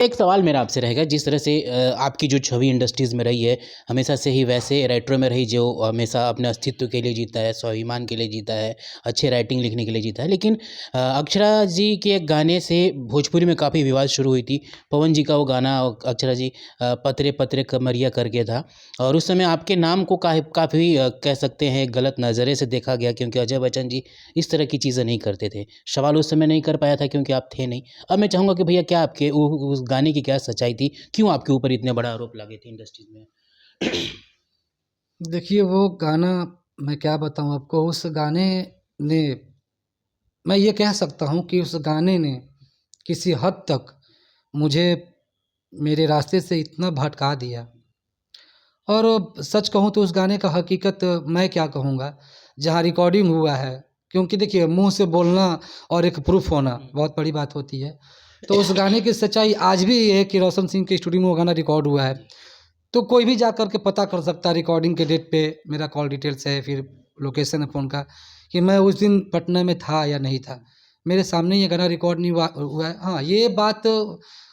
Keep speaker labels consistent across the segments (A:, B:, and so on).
A: एक सवाल मेरा आपसे रहेगा, जिस तरह से आपकी जो छवि इंडस्ट्रीज़ में रही है, हमेशा से ही वैसे राइटरों में रही जो हमेशा अपने अस्तित्व के लिए जीता है, स्वाभिमान के लिए जीता है, अच्छे राइटिंग लिखने के लिए जीता है। लेकिन अक्षरा जी के एक गाने से भोजपुरी में काफ़ी विवाद शुरू हुई थी। पवन जी का वो गाना अक्षरा जी पतरे पतरे कमरिया करके था, और उस समय आपके नाम को काफ़ी कह सकते हैं गलत नज़रिए से देखा गया, क्योंकि अजय बच्चन जी इस तरह की चीज़ें नहीं करते थे। सवाल उस समय नहीं कर पाया था क्योंकि आप थे नहीं। अब मैं चाहूँगा कि भैया क्या आपके उस गाने की क्या सच्चाई थी? क्यों आपके ऊपर इतने बड़ा आरोप लगे थे इंडस्ट्रीज़ में?
B: देखिए वो गाना, मैं क्या बताऊँ आपको, उस गाने ने, मैं ये कह सकता हूँ कि उस गाने ने किसी हद तक मुझे मेरे रास्ते से इतना भटका दिया। और सच कहूँ तो उस गाने का हकीकत मैं क्या कहूँगा, जहाँ रिकॉर्डिंग हुआ है, क्योंकि देखिए मुँह से बोलना और एक प्रूफ होना बहुत बड़ी बात होती है। तो उस गाने की सच्चाई आज भी ये है कि रोशन सिंह के स्टूडियो में वो गाना रिकॉर्ड हुआ है। तो कोई भी जा कर के पता कर सकता है, रिकॉर्डिंग के डेट पे मेरा कॉल डिटेल्स है, फिर लोकेशन है फ़ोन का, कि मैं उस दिन पटना में था या नहीं था। मेरे सामने ये गाना रिकॉर्ड नहीं हुआ है। हाँ, ये बात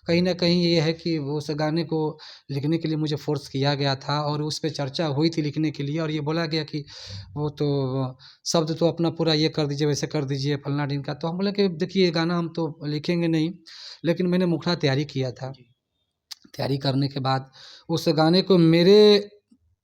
B: कहीं न कहीं ये है कि वो उस गाने को लिखने के लिए मुझे फ़ोर्स किया गया था और उस पे चर्चा हुई थी लिखने के लिए, और ये बोला गया कि वो तो शब्द तो अपना पूरा ये कर दीजिए, वैसे कर दीजिए, फलना-ढिमका। तो हम बोले कि देखिए ये गाना हम तो लिखेंगे नहीं, लेकिन मैंने मुखड़ा तैयारी किया था। तैयारी करने के बाद उस गाने को मेरे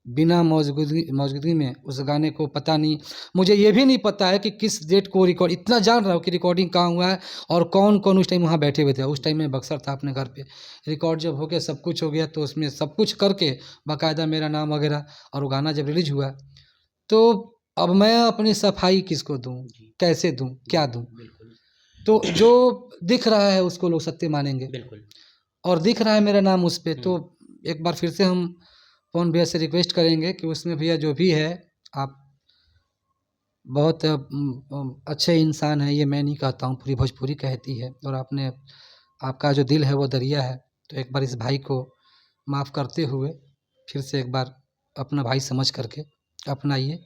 B: बिना मौजूदगी में उस गाने को पता नहीं, मुझे ये भी नहीं पता है कि किस डेट को रिकॉर्ड, इतना जान रहा हूँ कि रिकॉर्डिंग कहाँ हुआ है और कौन-कौन उस टाइम वहाँ बैठे हुए थे। उस टाइम मैं बक्सर था अपने घर पे। रिकॉर्ड जब हो गया, सब कुछ हो गया, तो उसमें सब कुछ करके बाकायदा मेरा नाम वगैरह, और वो गाना जब रिलीज़ हुआ, तो अब मैं अपनी सफाई किसको दूँ?
A: जी,
B: कैसे दूँ? क्या दूँ?
A: बिल्कुल,
B: तो जो दिख रहा है उसको लोग सत्य मानेंगे,
A: बिल्कुल।
B: और दिख रहा है मेरा नाम उस पे,
A: हुँ,
B: तो एक बार फिर से हम पवन भैया से रिक्वेस्ट करेंगे कि उसमें भैया जो भी है, आप बहुत अच्छे इंसान हैं, ये मैं नहीं कहता हूँ, पूरी भोजपुरी कहती है, और आपका जो दिल है वो दरिया है। तो एक बार इस भाई को माफ़ करते हुए फिर से एक बार अपना भाई समझ करके अपनाइए।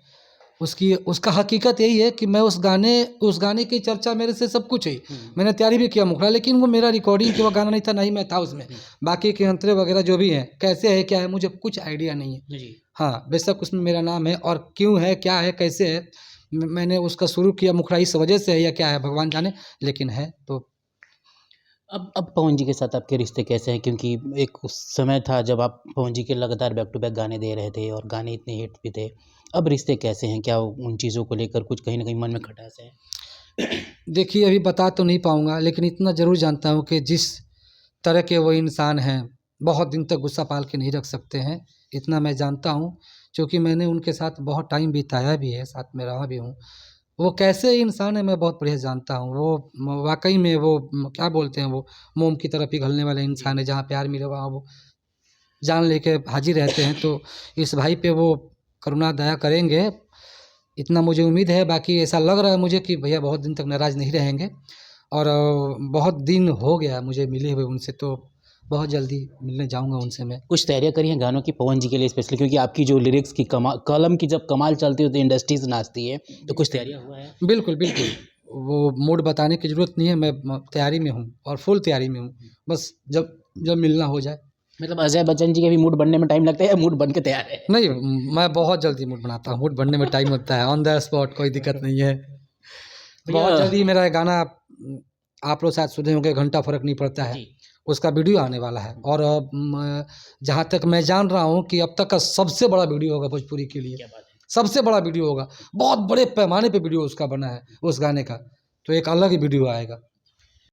B: उसकी उसका हकीकत यही है कि मैं उस गाने की चर्चा मेरे से सब कुछ हुई।
A: हुँ,
B: मैंने तैयारी भी किया मुखड़ा, लेकिन वो मेरा रिकॉर्डिंग के वो गाना नहीं था, ना ही मैं था उसमें।
A: हुँ,
B: बाकी के अंतरे वगैरह जो भी हैं, कैसे है, क्या है, मुझे कुछ आइडिया नहीं है।
A: जी।
B: हाँ, बेशक उसमें मेरा नाम है, और क्यों है, क्या है, कैसे है, मैंने उसका शुरू किया मुखड़ा इस वजह से है या क्या है भगवान जाने, लेकिन है तो।
A: अब पवन जी के साथ आपके रिश्ते कैसे हैं? क्योंकि एक उस समय था जब आप पवन जी के लगातार बैक टू बैक गाने दे रहे थे और गाने इतने हिट भी थे। अब रिश्ते कैसे हैं? क्या उन चीज़ों को लेकर कुछ कहीं न कहीं मन में खटास है?
B: देखिए अभी बता तो नहीं पाऊँगा, लेकिन इतना ज़रूर जानता हूँ कि जिस तरह के वो इंसान हैं, बहुत दिन तक गुस्सा पाल के नहीं रख सकते हैं, इतना मैं जानता हूँ, क्योंकि मैंने उनके साथ बहुत टाइम बिताया भी है, साथ में रहा भी हूँ। वो कैसे इंसान हैं मैं बहुत बढ़िया जानता हूँ। वो वाक़ई में वो क्या बोलते हैं, वो मोम की तरह पिघलने वाले
A: जी।
B: इंसान है, जहाँ प्यार मिले वहाँ वो जान लेके हाज़िर रहते हैं। तो इस भाई पे वो करुणा दया करेंगे, इतना मुझे उम्मीद है। बाकी ऐसा लग रहा है मुझे कि भैया बहुत दिन तक नाराज़ नहीं रहेंगे, और बहुत दिन हो गया मुझे मिले हुए उनसे, तो बहुत जल्दी मिलने जाऊँगा उनसे मैं।
A: कुछ तैयारियाँ करी हैं गानों की पवन जी के लिए स्पेशली, क्योंकि आपकी जो लिरिक्स की कलम की जब कमाल चलती है तो इंडस्ट्रीज़ नाचती है। तो कुछ तैयारियाँ हुआ है?
B: बिल्कुल, बिल्कुल। वो मूड बताने की ज़रूरत नहीं है, मैं तैयारी में हूँ और फुल तैयारी में हूँ। बस जब जब मिलना हो जाए।
A: मतलब अजय बच्चन जी के भी मूड बनने में टाइम लगता है या मूड बन के तैयार है?
B: नहीं, मैं बहुत जल्दी मूड बनाता हूँ, मूड बनने में टाइम लगता है, ऑन द स्पॉट कोई दिक्कत नहीं है। बहुत
A: भैया
B: जल्दी मेरा ये गाना आप लोग शायद सुने होंगे, घंटा फ़र्क नहीं पड़ता है,
A: जी।
B: उसका वीडियो आने वाला है, और जहाँ तक मैं जान रहा हूँ कि अब तक का सबसे बड़ा वीडियो होगा भोजपुरी के लिए,
A: क्या बात है!
B: सबसे बड़ा वीडियो होगा। बहुत बड़े पैमाने पे वीडियो उसका बना है, उस गाने का, तो एक अलग ही वीडियो आएगा।